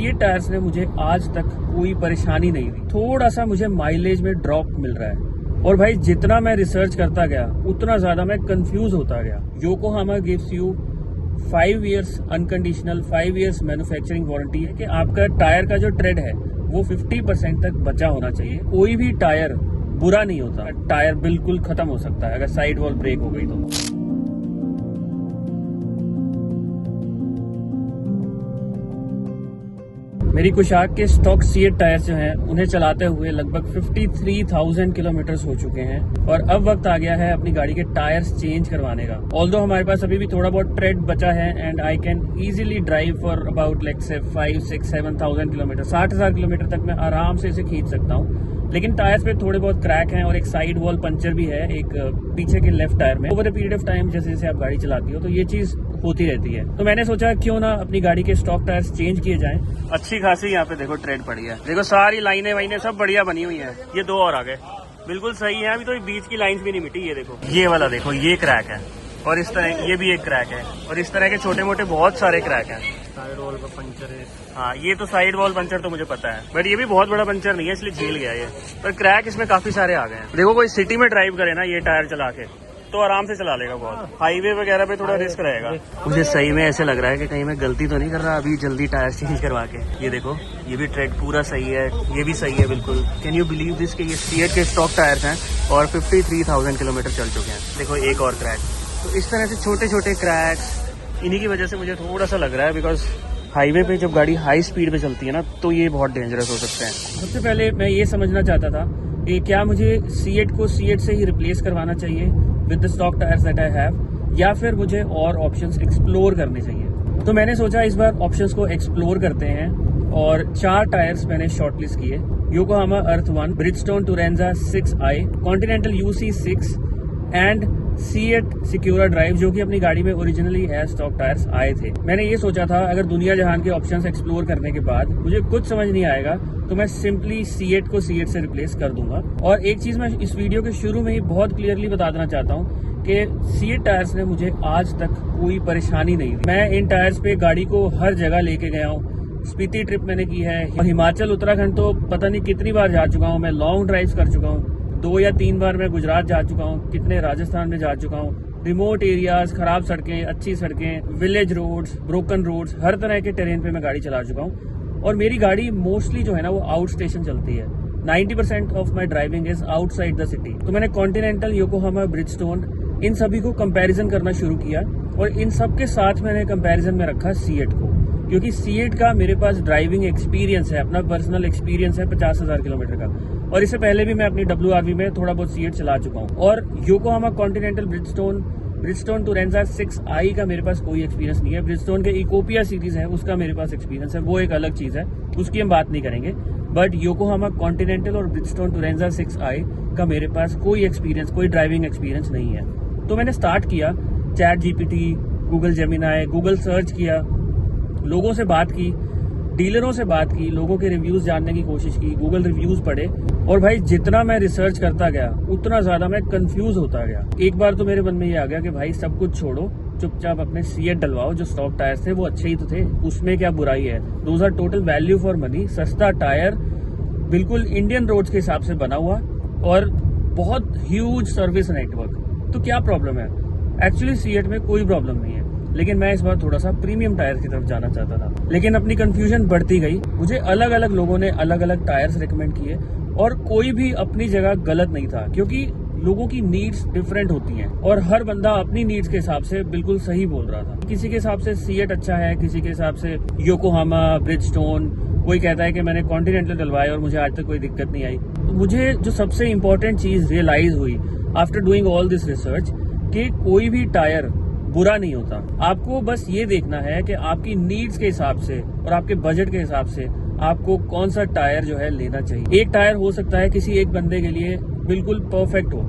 CEAT tyres ने मुझे आज तक कोई परेशानी नहीं दी। थोड़ा सा मुझे माइलेज में ड्रॉप मिल रहा है और भाई जितना मैं रिसर्च करता गया उतना ज्यादा मैं कंफ्यूज होता गया। Yokohama gives you 5 years unconditional 5 years manufacturing warranty है कि आपका टायर का जो ट्रेड है वो 50% तक बचा होना चाहिए। कोई भी टायर बुरा नहीं होता, टायर बिल्कुल खत्म हो सकता है अगर साइड वॉल ब्रेक हो गई तो। मेरी कुशाक के स्टॉक सीएट टायर जो हैं उन्हें चलाते हुए लगभग 53,000 किलोमीटर्स हो चुके हैं और अब वक्त आ गया है अपनी गाड़ी के टायर्स चेंज करवाने का। ऑल्दो हमारे पास अभी भी थोड़ा बहुत ट्रेड बचा है and I can easily drive for about like से 5-6-7,000 किलोमीटर, 60,000 किलोमीटर तक मैं आराम से इसे खींच सकता हूँ। लेकिन टायर्स पे थोड़े बहुत क्रैक हैं और एक साइड वॉल पंचर भी है एक पीछे के लेफ्ट टायर में। Over the period of time जैसे जैसे आप गाड़ी चलाती हो तो ये चीज होती रहती है। तो मैंने सोचा क्यों ना अपनी गाड़ी के स्टॉक टायर्स चेंज किए जाएं। अच्छी खासी यहाँ पे देखो ट्रेड पड़ी है, देखो सारी लाइनें वाइनें सब बढ़िया बनी हुई है। ये 2 और आ गए बिल्कुल सही है, अभी तो बीच की लाइंस भी नहीं मिटी। ये देखो ये वाला देखो ये क्रैक है और इस तरह ये भी एक क्रैक है और इस तरह के छोटे मोटे बहुत सारे क्रैक हैं। साइड वॉल का पंचर है, हाँ ये तो साइड वॉल पंचर तो मुझे पता है बट ये भी बहुत बड़ा पंचर नहीं है इसलिए झील गया ये, पर क्रैक इसमें काफी सारे आ गए हैं। देखो कोई सिटी में ड्राइव करे ना ये टायर चला के तो आराम से चला लेगा, बहुत हाईवे वगैरह पे थोड़ा रिस्क रहेगा। मुझे सही में ऐसे लग रहा है कि कहीं मैं गलती तो नहीं कर रहा अभी जल्दी टायर चेंज करवा के। ये देखो ये भी ट्रेड पूरा सही है, ये भी सही है बिल्कुल। कैन यू बिलीव दिस कि ये सीएट के स्टॉक टायर्स हैं और 53,000 किलोमीटर चल चुके हैं। देखो एक और क्रैक, तो इस तरह से छोटे छोटे क्रैक्स इन्हीं की वजह से मुझे थोड़ा सा लग रहा है बिकॉज हाईवे पे जब गाड़ी हाई स्पीड पे चलती है ना तो ये बहुत डेंजरस हो सकते हैं। सबसे पहले मैं ये समझना चाहता था कि क्या मुझे सीएट को सीएट से ही रिप्लेस करवाना चाहिए with the stock tyres that I have या फिर मुझे और ऑप्शंस एक्सप्लोर करने चाहिए। तो मैंने सोचा इस बार ऑप्शंस को एक्सप्लोर करते हैं और 4 टायर्स मैंने शॉर्टलिस्ट किए। Yokohama Earth 1, Bridgestone Turanza 6i, Continental UC6 and CEAT Secura Drive जो कि अपनी गाड़ी में ओरिजिनली एज स्टॉक टायर्स आए थे। मैंने ये सोचा था अगर दुनिया जहान के ऑप्शंस एक्सप्लोर करने के बाद मुझे कुछ समझ नहीं आएगा तो मैं सिंपली सीएट को सीएट से रिप्लेस कर दूंगा। और एक चीज मैं इस वीडियो के शुरू में ही बहुत क्लियरली बता देना चाहता हूँ कि सीएट टायर्स ने मुझे आज तक कोई परेशानी नहीं दी। मैं इन टायर्स पे गाड़ी को हर जगह लेके गया हूँ। स्पीति ट्रिप मैंने की है और हिमाचल उत्तराखंड तो पता नहीं कितनी बार जा चुका हूँ। मैं लॉन्ग ड्राइव कर चुका हूँ, 2 या 3 बार मैं गुजरात जा चुका हूँ, कितने राजस्थान में जा चुका हूँ। रिमोट एरियाज, खराब सड़कें, अच्छी सड़कें, विलेज रोड्स, ब्रोकन रोड्स, हर तरह के टेरेन पे मैं गाड़ी चला चुका हूँ। और मेरी गाड़ी मोस्टली जो है ना वो आउट स्टेशन चलती है। 90% of my driving is outside the city. तो मैंने कॉन्टिनेंटल, योकोहामा, ब्रिजस्टोन इन सभी को कंपैरिजन करना शुरू किया और इन सब के साथ मैंने कंपैरिजन में रखा सीएट को, क्योंकि सीएट का मेरे पास ड्राइविंग एक्सपीरियंस है, अपना पर्सनल एक्सपीरियंस है 50,000 किलोमीटर का और इससे पहले भी मैं अपनी WRV में थोड़ा बहुत सीएट चला चुका हूँ। और Yokohama, continental, Bridgestone Turanza 6i का मेरे पास कोई एक्सपीरियंस नहीं है। ब्रिजस्टोन के इकोपिया सीरीज है उसका मेरे पास एक्सपीरियंस है, वो एक अलग चीज है, उसकी हम बात नहीं करेंगे। बट योकोहामा, कॉन्टिनेंटल और ब्रिजस्टोन टूरेंजा 6i का मेरे पास कोई एक्सपीरियंस, कोई ड्राइविंग एक्सपीरियंस नहीं है। तो मैंने स्टार्ट किया chat GPT, Google Gemini, Google search किया, लोगों से बात की, डीलरों से बात की, लोगों के रिव्यूज जानने की कोशिश की, गूगल रिव्यूज पढ़े और भाई जितना मैं रिसर्च करता गया उतना ज्यादा मैं कंफ्यूज होता गया। एक बार तो मेरे मन में ये आ गया कि भाई सब कुछ छोड़ो, चुपचाप अपने सीएट डलवाओ, जो स्टॉक टायर्स थे वो अच्छे ही तो थे, उसमें क्या बुराई है। Those are total value for money, सस्ता टायर, बिल्कुल इंडियन रोड्स के हिसाब से बना हुआ और बहुत ह्यूज सर्विस नेटवर्क। तो क्या प्रॉब्लम है? एक्चुअली सीएट में कोई प्रॉब्लम नहीं है, लेकिन मैं इस बार थोड़ा सा प्रीमियम टायर की तरफ जाना चाहता था। लेकिन अपनी कंफ्यूजन बढ़ती गई, मुझे अलग अलग लोगों ने अलग अलग टायर्स रिकमेंड किए और कोई भी अपनी जगह गलत नहीं था, क्योंकि लोगों की नीड्स डिफरेंट होती हैं और हर बंदा अपनी नीड्स के हिसाब से बिल्कुल सही बोल रहा था। किसी के हिसाब से सीएट अच्छा है, किसी के हिसाब से योकोहामा, ब्रिजस्टोन, कोई कहता है कि मैंने कॉन्टिनेंटल डलवाया और मुझे आज तक कोई दिक्कत नहीं आई। तो मुझे जो सबसे इंपॉर्टेंट चीज रियलाइज हुई after doing all this research कि कोई भी टायर बुरा नहीं होता। आपको बस ये देखना है कि आपकी नीड्स के हिसाब से और आपके बजट के हिसाब से आपको कौन सा टायर जो है लेना चाहिए। एक टायर हो सकता है किसी एक बंदे के लिए बिल्कुल परफेक्ट हो,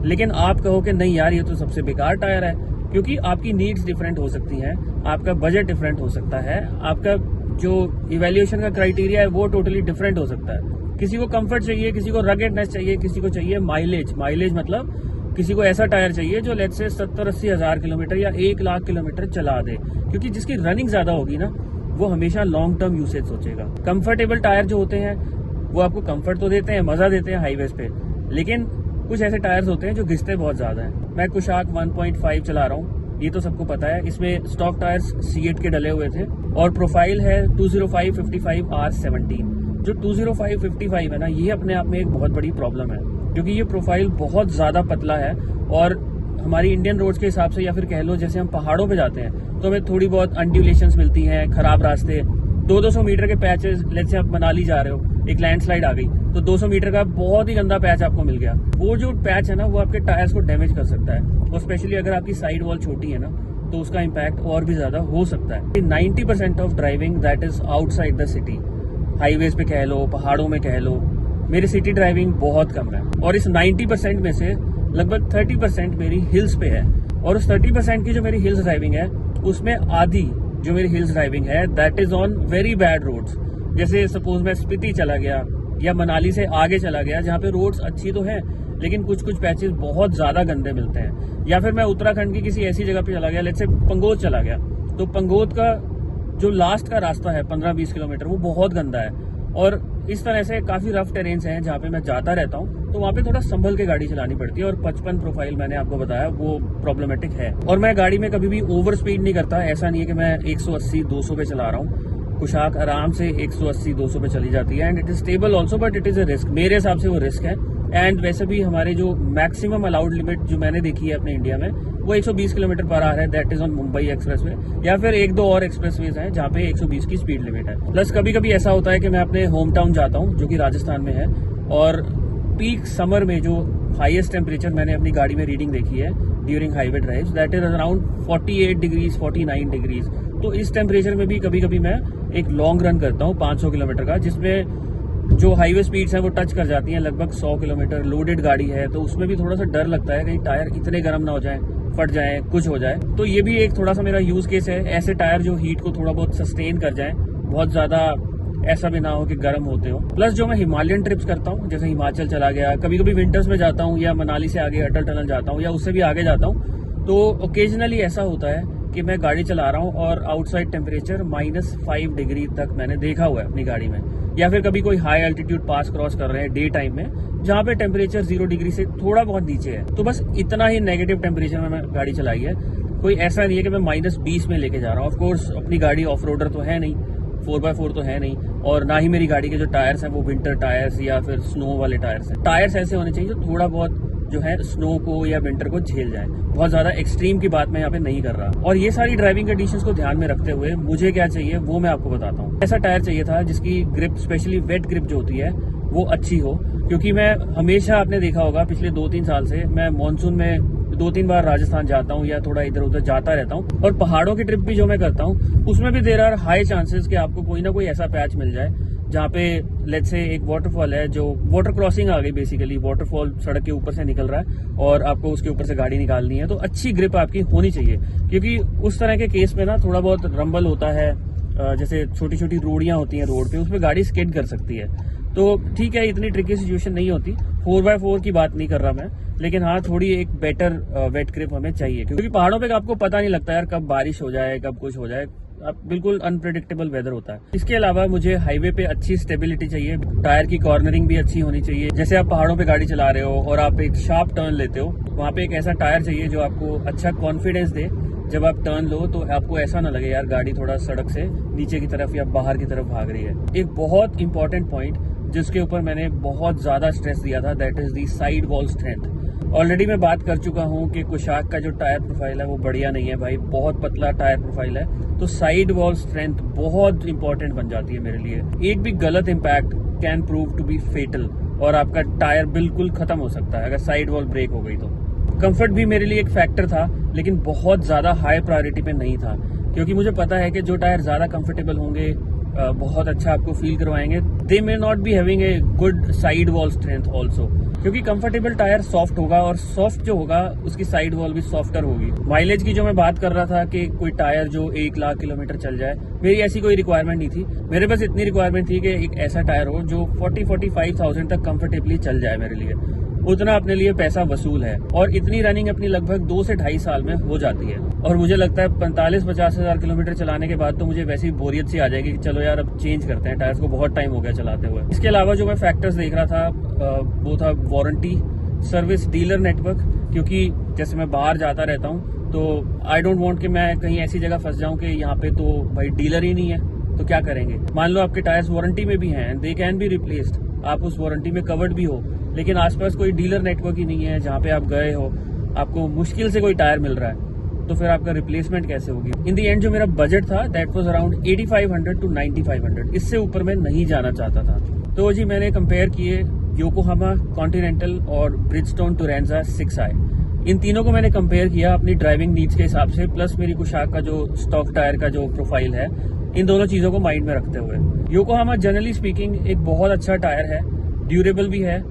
लेकिन आप कहो कि नहीं यार ये तो सबसे बेकार टायर है, क्योंकि आपकी नीड्स डिफरेंट हो सकती हैं, आपका बजट डिफरेंट हो सकता है, आपका जो इवैल्यूएशन का क्राइटेरिया है वो टोटली डिफरेंट हो सकता है। किसी को कंफर्ट चाहिए, किसी को रगेडनेस चाहिए, किसी को चाहिए माइलेज मतलब किसी को ऐसा टायर चाहिए जो लेट्स से 70-80 हज़ार किलोमीटर या 1 लाख किलोमीटर चला दे, क्योंकि जिसकी रनिंग ज्यादा होगी ना वो हमेशा लॉन्ग टर्म यूसेज सोचेगा। कंफर्टेबल टायर जो होते हैं वो आपको कंफर्ट तो देते हैं, मजा देते हैं हाईवेज पे, लेकिन कुछ ऐसे टायर्स होते हैं जो घिसते बहुत ज्यादा हैं। मैं कुशाक 1.5 चला रहा हूँ, ये तो सबको पता है। इसमें स्टॉक टायर्स C8 के डले हुए थे और प्रोफाइल है 205/55R17। जो 205/55 है ना, ये अपने आप में एक बहुत बड़ी प्रॉब्लम है, क्योंकि ये प्रोफाइल बहुत ज्यादा पतला है और हमारी इंडियन रोड्स के हिसाब से, या फिर कह लो जैसे हम पहाड़ों पे जाते हैं तो हमें थोड़ी बहुत अनड्यूलेशंस मिलती हैं, खराब रास्ते, 200-200 मीटर के पैचेस। लेट्स से आप मनाली जा रहे हो, एक लैंडस्लाइड आ गई तो 200 मीटर का बहुत ही गंदा पैच आपको मिल गया। वो जो पैच है ना, वो आपके टायर्स को डैमेज कर सकता है, और स्पेशली अगर आपकी साइड वॉल छोटी है ना, तो उसका इम्पैक्ट और भी ज्यादा हो सकता है। 90% of driving that is outside the city, highways पे कह लो, पहाड़ों में कह लो, मेरी सिटी ड्राइविंग बहुत कम है। और इस 90% में से लगभग 30% मेरी हिल्स पे है, और उस 30% की जो मेरी हिल्स ड्राइविंग है, उसमें आधी जो मेरी हिल्स ड्राइविंग है that is on very bad roads. जैसे सपोज मैं स्पीति चला गया या मनाली से आगे चला गया, जहाँ पे रोड्स अच्छी तो हैं लेकिन कुछ कुछ पैचेस बहुत ज्यादा गंदे मिलते हैं। या फिर मैं उत्तराखंड की किसी ऐसी जगह पे चला गया, लेट्स से पंगोद चला गया, तो पंगोद का जो लास्ट का रास्ता है 15-20 किलोमीटर, वो बहुत गंदा है। और इस तरह से काफी रफ टेरेन्स हैं जहाँ पे मैं जाता रहता हूँ, तो वहाँ पे थोड़ा संभल के गाड़ी चलानी पड़ती है। और 55 प्रोफाइल मैंने आपको बताया वो प्रॉब्लमेटिक है। और मैं गाड़ी में कभी भी ओवर स्पीड नहीं करता, ऐसा नहीं है कि मैं 180-200 पे चला रहा हूँ। कुशाक आराम से 180-200 पे चली जाती है, and it is stable also, but it is a risk. मेरे हिसाब से वो रिस्क है। एंड वैसे भी हमारे जो मैक्सिमम अलाउड लिमिट जो मैंने देखी है अपने इंडिया में, वो 120 किलोमीटर पर आवर है, that is on Mumbai expressway, या फिर 1-2 और एक्सप्रेसवेज हैं जहाँ पे 120 की स्पीड लिमिट है। प्लस कभी कभी ऐसा होता है कि मैं अपने होम टाउन जाता हूँ, जो कि राजस्थान में है, और पीक समर में जो हाईएस्ट टेम्परेचर मैंने अपनी गाड़ी में रीडिंग देखी है during highway drives, that is around 48 degrees 49 degrees. तो इस टेम्परेचर में भी कभी कभी मैं एक लॉन्ग रन करता हूँ 500 किलोमीटर का, जिसमें जो हाईवे स्पीड्स हैं वो टच कर जाती हैं लगभग 100 किलोमीटर। लोडेड गाड़ी है तो उसमें भी थोड़ा सा डर लगता है कहीं टायर इतने गर्म ना हो जाए, फट जाए, कुछ हो जाए। तो ये भी एक थोड़ा सा मेरा यूज केस है, ऐसे टायर जो हीट को थोड़ा बहुत सस्टेन कर जाए, बहुत ज्यादा ऐसा भी ना हो कि गर्म होते हो। प्लस जो मैं हिमालयन ट्रिप्स करता हूँ, जैसे हिमाचल चला गया, कभी कभी विंटर्स में जाता हूँ, या मनाली से आगे अटल टनल जाता हूँ, या उससे भी आगे जाता हूँ, तो ओकेजनली ऐसा होता है कि मैं गाड़ी चला रहा हूँ और आउटसाइड टेम्परेचर -5 डिग्री तक मैंने देखा हुआ है अपनी गाड़ी में। या फिर कभी कोई हाई एल्टीट्यूड पास क्रॉस कर रहे हैं डे टाइम में, जहाँ पे टेम्परेचर 0 डिग्री से थोड़ा बहुत नीचे है, तो बस इतना ही नेगेटिव टेम्परेचर में मैं गाड़ी चलाई है। कोई ऐसा नहीं है कि मैं -20 में लेके जा रहा हूँ। ऑफकोर्स अपनी गाड़ी ऑफ रोडर तो है नहीं, 4x4 तो है नहीं, और ना ही मेरी गाड़ी के जो टायर्स हैं वो विंटर टायर्स या फिर स्नो वाले टायर्स हैं। टायर्स ऐसे होने चाहिए जो थोड़ा बहुत जो है स्नो को या विंटर को झेल जाए। बहुत ज्यादा एक्सट्रीम की बात मैं यहाँ पे नहीं कर रहा। और ये सारी ड्राइविंग कंडीशंस को ध्यान में रखते हुए मुझे क्या चाहिए वो मैं आपको बताता हूँ। ऐसा टायर चाहिए था जिसकी ग्रिप, स्पेशली वेट ग्रिप जो होती है, वो अच्छी हो, क्योंकि मैं हमेशा, आपने देखा होगा पिछले 2-3 साल से, मैं मानसून में 2-3 बार राजस्थान जाता हूँ या थोड़ा इधर उधर जाता रहता हूँ। और पहाड़ों की ट्रिप भी जो मैं करता हूँ उसमें भी देयर आर हाई चांसेस कि आपको कोई ना कोई ऐसा पैच मिल जाए जहाँ पे लेट्स से एक वाटरफॉल है, जो वाटर क्रॉसिंग आ गई, बेसिकली वाटरफॉल सड़क के ऊपर से निकल रहा है और आपको उसके ऊपर से गाड़ी निकालनी है, तो अच्छी ग्रिप आपकी होनी चाहिए। क्योंकि उस तरह के केस में ना थोड़ा बहुत रंबल होता है, जैसे छोटी छोटी रोड़ियां होती हैं रोड पे, उसमें गाड़ी स्किड कर सकती है। तो ठीक है, इतनी ट्रिकी सिचुएशन नहीं होती, 4x4 की बात नहीं कर रहा मैं, लेकिन हाँ थोड़ी एक बेटर वेट ग्रिप हमें चाहिए, क्योंकि पहाड़ों पे आपको पता नहीं लगता यार कब बारिश हो जाए, कब कुछ हो जाए, अब बिल्कुल अनप्रेडिक्टेबल वेदर होता है। इसके अलावा मुझे हाईवे पे अच्छी स्टेबिलिटी चाहिए, टायर की कॉर्नरिंग भी अच्छी होनी चाहिए। जैसे आप पहाड़ों पे गाड़ी चला रहे हो और आप एक शार्प टर्न लेते हो, वहाँ पे एक ऐसा टायर चाहिए जो आपको अच्छा कॉन्फिडेंस दे, जब आप टर्न लो तो आपको ऐसा ना लगे यार गाड़ी थोड़ा सड़क से नीचे की तरफ या बाहर की तरफ भाग रही है। एक बहुत इंपॉर्टेंट पॉइंट जिसके ऊपर मैंने बहुत ज्यादा स्ट्रेस दिया था, that is the side wall strength. Already मैं बात कर चुका हूँ कि कुशाक का जो टायर प्रोफाइल है वो बढ़िया नहीं है भाई, बहुत पतला टायर प्रोफाइल है, तो साइड वॉल स्ट्रेंथ बहुत इंपॉर्टेंट बन जाती है मेरे लिए। एक भी गलत impact can prove to be fatal, और आपका टायर बिल्कुल खत्म हो सकता है अगर साइड वॉल ब्रेक हो गई तो। कंफर्ट भी मेरे लिए एक फैक्टर था, लेकिन बहुत ज्यादा हाई प्रायोरिटी पे नहीं था, क्योंकि मुझे पता है कि जो टायर ज्यादा कंफर्टेबल होंगे, बहुत अच्छा आपको फील करवाएंगे, they may not be having a good side wall strength also, क्योंकि कंफर्टेबल टायर सॉफ्ट होगा और सॉफ्ट जो होगा उसकी साइड वॉल भी सॉफ्टर होगी। माइलेज की जो मैं बात कर रहा था कि कोई टायर जो 1 लाख किलोमीटर चल जाए, मेरी ऐसी कोई रिक्वायरमेंट नहीं थी। मेरे पास इतनी रिक्वायरमेंट थी कि एक ऐसा टायर हो जो 40-45 थाउजेंड तक कंफर्टेबली चल जाए मेरे लिए। उतना अपने लिए पैसा वसूल है। और इतनी रनिंग अपनी लगभग 2 से 2.5 साल में हो जाती है। और मुझे लगता है 45-50 हजार किलोमीटर चलाने के बाद तो मुझे वैसी बोरियत सी आ जाएगी कि चलो यार अब चेंज करते हैं टायर्स को, बहुत टाइम हो गया चलाते हुए। इसके अलावा जो मैं फैक्टर्स देख रहा था वो था वारंटी, सर्विस, डीलर नेटवर्क, क्योंकि जैसे मैं बाहर जाता रहता हूँ तो आई डोंट वांट कि मैं कहीं ऐसी जगह फंस जाऊं कि यहाँ पे तो भाई डीलर ही नहीं है, तो क्या करेंगे। मान लो आपके टायर्स वारंटी में भी हैं, दे कैन बी रिप्लेस्ड, आप उस वारंटी में कवर्ड भी हो, लेकिन आसपास कोई डीलर नेटवर्क ही नहीं है जहाँ पे आप गए हो, आपको मुश्किल से कोई टायर मिल रहा है, तो फिर आपका रिप्लेसमेंट कैसे होगी। इन दी एंड जो मेरा बजट था दैट वाज अराउंड 8500 to 9500, इससे ऊपर मैं नहीं जाना चाहता था। तो जी मैंने कंपेयर किए योकोहामा, कॉन्टिनेंटल और ब्रिजस्टोन टुरेंजा 6i। इन तीनों को मैंने कंपेयर किया अपनी ड्राइविंग नीड्स के हिसाब से, प्लस मेरी कुशाक का जो स्टॉक टायर का जो प्रोफाइल है, इन दोनों चीजों को माइंड में रखते हुए योकोहामा जनरली स्पीकिंग एक बहुत अच्छा टायर है, ड्यूरेबल भी है,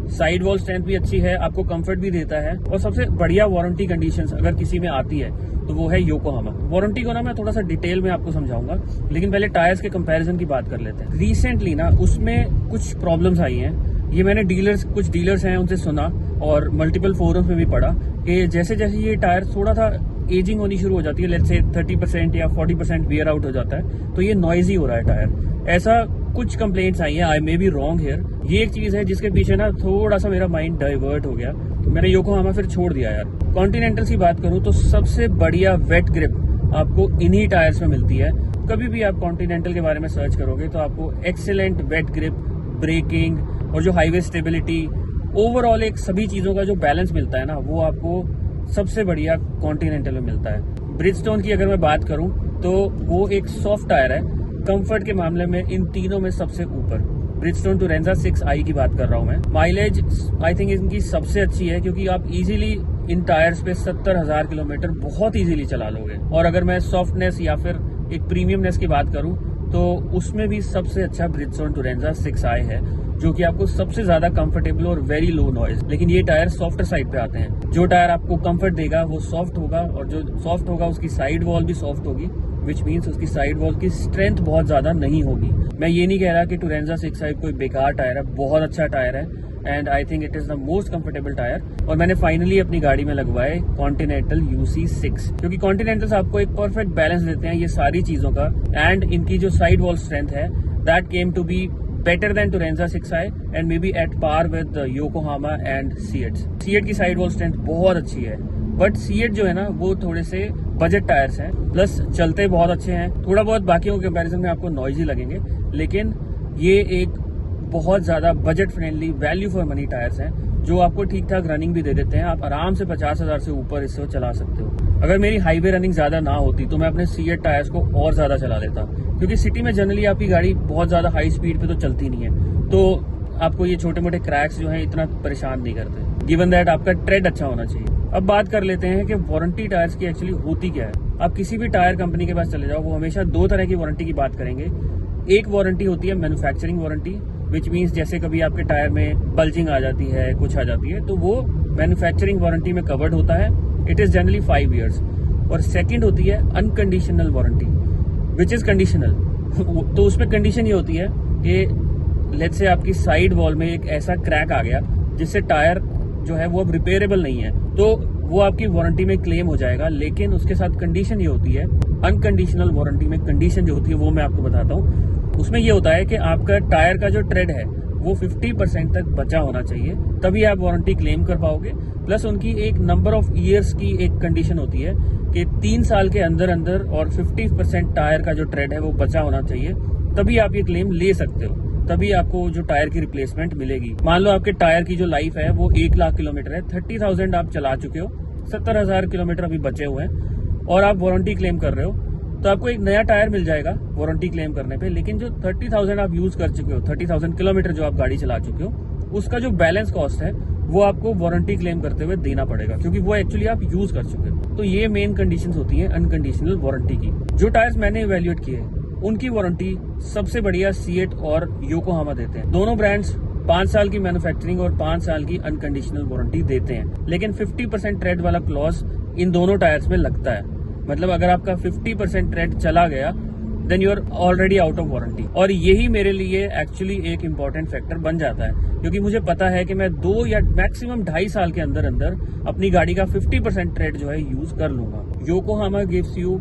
साइड वॉल स्ट्रेंथ भी अच्छी है, आपको कंफर्ट भी देता है, और सबसे बढ़िया वारंटी कंडीशंस अगर किसी में आती है तो वो है योकोहामा। वारंटी को ना मैं थोड़ा सा डिटेल में आपको समझाऊंगा, लेकिन पहले टायर्स के कंपैरिजन की बात कर लेते हैं। रिसेंटली ना उसमें कुछ प्रॉब्लम्स आई हैं, ये मैंने कुछ डीलर्स हैं उनसे सुना और मल्टीपल फोरम्स में भी पढ़ा कि जैसे जैसे ये टायर थोड़ा सा एजिंग होनी शुरू हो जाती है, लेट्स से 30% या 40% वियर आउट हो जाता है, तो ये नॉइजी हो रहा है टायर। ऐसा कुछ कंप्लेंट्स आई हैं, आई मे बी रॉन्ग हियर। ये एक चीज है जिसके पीछे ना थोड़ा सा मेरा माइंड डाइवर्ट हो गया, मैंने योकोहामा फिर छोड़ दिया यार। कॉन्टिनेंटल की बात करूं तो सबसे बढ़िया वेट ग्रिप आपको इन्हीं टायर्स में मिलती है। कभी भी आप कॉन्टिनेंटल के बारे में सर्च करोगे तो आपको एक्सेलेंट वेट ग्रिप, ब्रेकिंग और जो हाईवे स्टेबिलिटी, ओवरऑल एक सभी चीजों का जो बैलेंस मिलता है ना, वो आपको सबसे बढ़िया कॉन्टिनेंटल में मिलता है। ब्रिजस्टोन की अगर मैं बात करूं तो वो एक सॉफ्ट टायर है, कंफर्ट के मामले में इन तीनों में सबसे ऊपर। ब्रिजस्टोन टुरेंजा 6i की बात कर रहा हूं मैं। माइलेज आई थिंक इनकी सबसे अच्छी है, क्योंकि आप इजीली इन टायर्स पे 70,000 किलोमीटर बहुत इजीली चला लोगे। और अगर मैं सॉफ्टनेस या फिर एक प्रीमियमनेस की बात करूं तो उसमें भी सबसे अच्छा ब्रिजस्टोन टुरेंजा 6i है, जो कि आपको सबसे ज्यादा कंफर्टेबल और वेरी लो नॉइज। लेकिन ये टायर सॉफ्टर साइड पे आते हैं, जो टायर आपको कंफर्ट देगा वो सॉफ्ट होगा, और जो सॉफ्ट होगा उसकी साइड वॉल भी सॉफ्ट होगी, विच मीन्स उसकी साइड वॉल की स्ट्रेंथ बहुत ज्यादा नहीं होगी। मैं ये नहीं कह रहा कि टुरेंजा 6i कोई बेकार टायर है, बहुत अच्छा टायर है, and I think it is the most comfortable tyre. और मैंने फाइनली अपनी गाड़ी में लगवाए कॉन्टिनेंटल UC6, क्योंकि कॉन्टिनेंटल्स आपको एक परफेक्ट बैलेंस देते हैं ये सारी चीजों का, एंड इनकी जो साइड वॉल स्ट्रेंथ है that came to be better than Turenza 6i and maybe at par with Yokohama and Seat की साइड वॉल स्ट्रेंथ बहुत अच्छी है, बट Seat जो है ना वो थोड़े से बजट टायर्स हैं, प्लस चलते बहुत अच्छे हैं। थोड़ा बहुत बाकियों के कंपैरिजन में आपको नॉइजी लगेंगे, लेकिन ये एक बहुत ज्यादा budget friendly value for money tyres हैं, जो आपको ठीक ठाक रनिंग भी दे देते हैं। आप आराम से 50,000 से ऊपर इससे चला सकते हो। अगर मेरी हाईवे रनिंग ज्यादा ना होती तो मैं अपने Seat टायर्स को और ज्यादा चला लेता, क्योंकि सिटी में जनरली आपकी गाड़ी बहुत ज्यादा हाई स्पीड पे तो चलती नहीं है, तो आपको ये छोटे मोटे क्रैक्स जो हैं इतना परेशान नहीं करते, गिवन दैट आपका ट्रेड अच्छा होना चाहिए। अब बात कर लेते हैं कि वारंटी टायर्स की एक्चुअली होती क्या है। आप किसी भी टायर कंपनी के पास चले जाओ, वो हमेशा दो तरह की वारंटी की बात करेंगे। एक वारंटी होती है मैन्युफैक्चरिंग वारंटी, विच मीन्स जैसे कभी आपके टायर में बल्जिंग आ जाती है, कुछ आ जाती है, तो वो मैन्युफैक्चरिंग वारंटी में कवर्ड होता है। It is generally 5 years। और सेकंड होती है unconditional warranty, which is conditional. तो उसमें कंडीशन ये होती है कि लेट्स से आपकी साइड वॉल में एक ऐसा क्रैक आ गया जिससे टायर जो है वो अब रिपेयरेबल नहीं है, तो वो आपकी वारंटी में क्लेम हो जाएगा। लेकिन उसके साथ कंडीशन ये होती है, अनकंडीशनल वारंटी में कंडीशन जो होती है वो मैं आपको बताता हूँ। उसमें ये होता है कि आपका टायर का जो ट्रेड है वो 50% तक बचा होना चाहिए, तभी आप वारंटी क्लेम कर पाओगे। प्लस उनकी एक नंबर ऑफ ईयर्स की एक कंडीशन होती है कि 3 साल के अंदर अंदर और 50% टायर का जो ट्रेड है वो बचा होना चाहिए, तभी आप ये क्लेम ले सकते हो, तभी आपको जो टायर की रिप्लेसमेंट मिलेगी। मान लो आपके टायर की जो लाइफ है वो 1 लाख किलोमीटर है, 30,000 आप चला चुके हो, 70,000 किलोमीटर अभी बचे हुए हैं और आप वारंटी क्लेम कर रहे हो, तो आपको एक नया टायर मिल जाएगा वारंटी क्लेम करने पे। लेकिन जो 30,000 आप यूज कर चुके हो, 30,000 किलोमीटर जो आप गाड़ी चला चुके हो, उसका जो बैलेंस कॉस्ट है वो आपको वारंटी क्लेम करते हुए देना पड़ेगा, क्योंकि वो एक्चुअली आप यूज कर चुके हो। तो ये मेन कंडीशंस होती हैं अनकंडीशनल वारंटी की। जो टायर्स मैंने इवैल्यूएट किए उनकी वारंटी सबसे बढ़िया Seat और योकोहामा देते हैं। दोनों ब्रांड्स 5 साल की मैन्युफैक्चरिंग और 5 साल की अनकंडीशनल वारंटी देते हैं, लेकिन 50% ट्रेड वाला क्लॉज इन दोनों टायर्स में लगता है। मतलब अगर आपका 50% ट्रेड चला गया then you are already out of warranty. और यही मेरे लिए एक्चुअली एक इम्पोर्टेंट फैक्टर बन जाता है, क्योंकि मुझे पता है कि मैं 2 या मैक्सिमम 2.5 साल के अंदर अंदर अपनी गाड़ी का 50% ट्रेड जो है यूज कर लूंगा। Yokohama gives you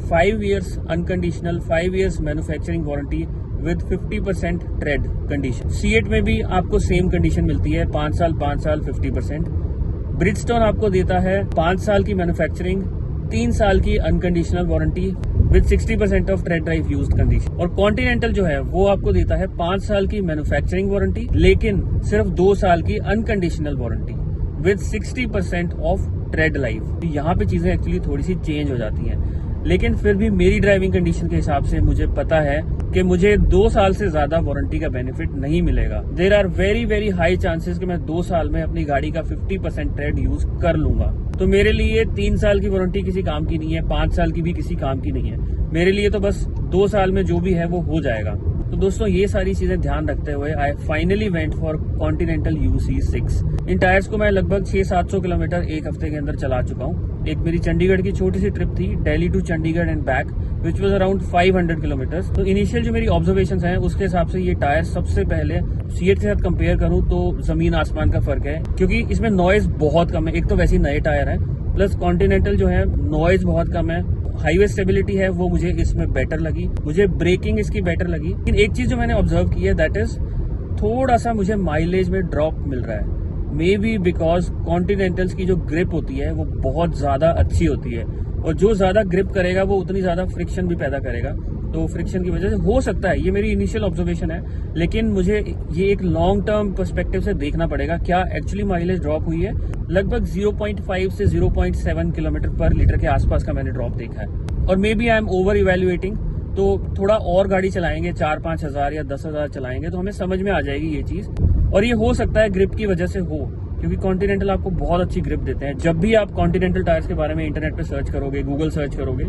5 years unconditional 5 years manufacturing warranty with 50% trade condition. CEAT में भी आपको सेम कंडीशन मिलती है, 5 साल 50%। ब्रिजस्टोन आपको देता है 5 साल की मैन्युफैक्चरिंग, 3 साल की unconditional warranty with 60% of trade drive used condition. और कॉन्टिनेंटल जो है वो आपको देता है 5 साल की मैन्युफैक्चरिंग वारंटी, लेकिन सिर्फ 2 साल की unconditional warranty with 60% of trade life. यहाँ पे चीजें एक्चुअली थोड़ी सी चेंज हो जाती हैं, लेकिन फिर भी मेरी ड्राइविंग कंडीशन के हिसाब से मुझे पता है कि मुझे 2 साल से ज्यादा वारंटी का बेनिफिट नहीं मिलेगा। There are very high chances कि मैं 2 साल में अपनी गाड़ी का 50% ट्रेड यूज कर लूंगा। तो मेरे लिए 3 साल की वारंटी किसी काम की नहीं है, 5 साल की भी किसी काम की नहीं है। मेरे लिए तो बस 2 साल में जो भी है वो हो जाएगा। तो दोस्तों ये सारी चीजें ध्यान रखते हुए I finally went for continental UC6। In tyres को मैं लगभग 600-700 किलोमीटर एक हफ्ते के अंदर चला चुका हूँ। एक मेरी चंडीगढ़ की छोटी सी ट्रिप थी, Delhi to Chandigarh and back, which was around 500 kilometre. तो इनिशियल जो मेरी ऑब्जर्वेशन है उसके हिसाब से ये टायर सबसे पहले सीएट के साथ कंपेयर करूं तो जमीन आसमान का फर्क है, क्योंकि इसमें नॉइज बहुत कम है। एक तो वैसे ही नए टायर है, प्लस कॉन्टिनेंटल जो है नॉइज बहुत कम है। हाईवे स्टेबिलिटी है वो मुझे इसमें बेटर लगी, मुझे ब्रेकिंग इसकी बेटर लगी। लेकिन एक चीज जो मैंने ऑब्जर्व की है दैट इज थोड़ा सा मुझे माइलेज में ड्रॉप मिल रहा है। मे बी बिकॉज कॉन्टिनेंटल्स की जो ग्रिप होती है वो बहुत ज्यादा अच्छी होती है, और जो ज्यादा ग्रिप करेगा वो उतनी ज्यादा फ्रिक्शन भी पैदा करेगा। तो फ्रिक्शन की वजह से हो सकता है, ये मेरी इनिशियल ऑब्जर्वेशन है, लेकिन मुझे ये एक लॉन्ग टर्म पर्सपेक्टिव से देखना पड़ेगा क्या एक्चुअली माइलेज ड्रॉप हुई है। लगभग 0.5 से 0.7 किलोमीटर पर लीटर के आसपास का मैंने ड्रॉप देखा है। और maybe I am over evaluating, तो थोड़ा और गाड़ी चलाएंगे, 4-5 हजार या 10 हजार चलाएंगे तो हमें समझ में आ जाएगी ये चीज। और ये हो सकता है ग्रिप की वजह से हो, क्योंकि कॉन्टिनेंटल आपको बहुत अच्छी ग्रिप देते हैं। जब भी आप कॉन्टिनेंटल टायर्स के बारे में इंटरनेट पे सर्च करोगे, गूगल सर्च करोगे,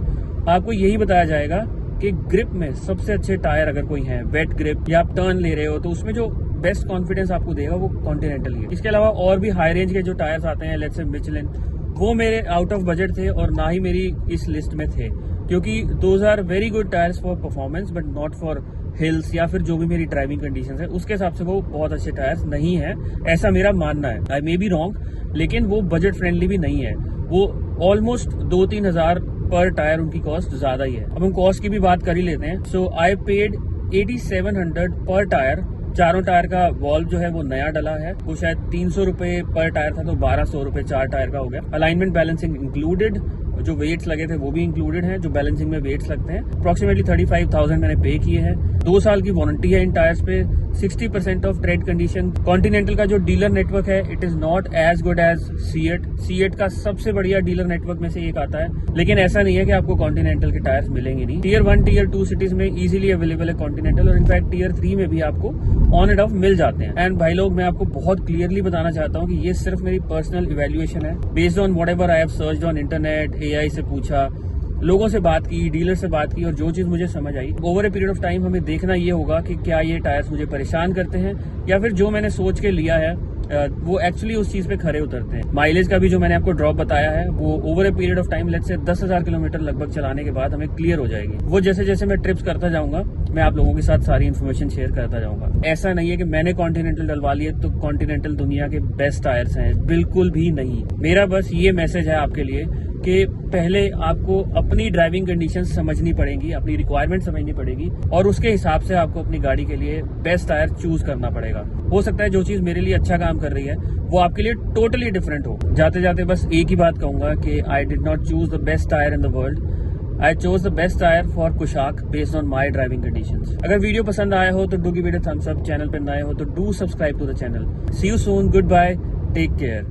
आपको यही बताया जाएगा कि ग्रिप में सबसे अच्छे टायर अगर कोई है, वेट ग्रिप या आप टर्न ले रहे हो, तो उसमें जो बेस्ट कॉन्फिडेंस आपको देगा वो कॉन्टिनेंटल ही है। इसके अलावा और भी हाई रेंज के जो टायर्स आते हैं, लेट्स से मिचलिन, वो मेरे आउट ऑफ बजट थे और ना ही मेरी इस लिस्ट में थे, क्योंकि those are very good tyres for performance but not for hills या फिर जो भी मेरी ड्राइविंग कंडीशंस है उसके हिसाब से वो बहुत अच्छे टायर्स नहीं है, ऐसा मेरा मानना है। आई मे बी रॉन्ग, लेकिन वो बजट फ्रेंडली भी नहीं है। वो ऑलमोस्ट 2-3 हजार पर टायर उनकी कॉस्ट ज्यादा ही है। अब हम कॉस्ट की भी बात कर ही लेते हैं। सो आई पेड 8700 पर टायर। चारों टायर का वॉल्व जो है वो नया डला है, वो शायद 300 रुपए पर टायर था, तो 1200 रुपए 4 टायर का हो गया। अलाइनमेंट बैलेंसिंग इंक्लूडेड, जो वेट्स लगे थे वो भी इंक्लूडेड हैं, जो बैलेंसिंग में वेट्स लगते हैं। अप्रोक्सीमेटली 35,000 मैंने पे किए हैं। 2 साल की वारंटी है इन टायर्स पे, 60% ऑफ ट्रेड कंडीशन। कॉन्टिनेंटल का जो डीलर नेटवर्क है it is not as good as CEAT. CEAT का सबसे बढ़िया डीलर नेटवर्क में से एक आता है, लेकिन ऐसा नहीं है कि आपको कॉन्टिनेंटल के टायर्स मिलेंगे नहीं। टियर 1 टियर 2 सिटीज में इजीली अवेलेबल है कॉन्टिनेंटल, और इनफैक्ट टियर 3 में भी आपको ऑन एंड ऑफ मिल जाते हैं। एंड भाई लोग, मैं आपको बहुत क्लियरली बताना चाहता हूँ कि ये सिर्फ मेरी पर्सनल इवेल्युएशन है, based on what ever I have searched on internet, AI से पूछा, लोगों से बात की, डीलर से बात की, और जो चीज मुझे समझ आई। Over a period of time हमें देखना ये होगा कि क्या ये टायर्स मुझे परेशान करते हैं या फिर जो मैंने सोच के लिया है वो एक्चुअली उस चीज पे खरे उतरते हैं। माइलेज का भी जो मैंने आपको ड्रॉप बताया है वो over a period of time, let's say 10,000 kilometre लगभग चलाने के बाद हमें क्लियर हो जाएगी। वो जैसे जैसे मैं ट्रिप्स करता जाऊंगा मैं आप लोगों के साथ सारी इन्फॉर्मेशन शेयर करता जाऊंगा। ऐसा नहीं है कि मैंने कॉन्टिनेंटल डलवा लिए तो कॉन्टिनेंटल दुनिया के बेस्ट टायर्स हैं, बिल्कुल भी नहीं। मेरा बस ये मैसेज है आपके लिए कि पहले आपको अपनी ड्राइविंग कंडीशन समझनी पड़ेगी, अपनी रिक्वायरमेंट समझनी पड़ेगी, और उसके हिसाब से आपको अपनी गाड़ी के लिए बेस्ट टायर चूज करना पड़ेगा। हो सकता है जो चीज मेरे लिए अच्छा काम कर रही है वो आपके लिए टोटली डिफरेंट हो। जाते जाते बस एक ही बात कहूंगा कि I did not choose the best tyre in the world, I chose the best tire for Kushaq based on my driving conditions. अगर वीडियो पसंद आया हो तो do give it a thumbs up, channel पे नए हो तो do subscribe to the channel. See you soon, goodbye, take care.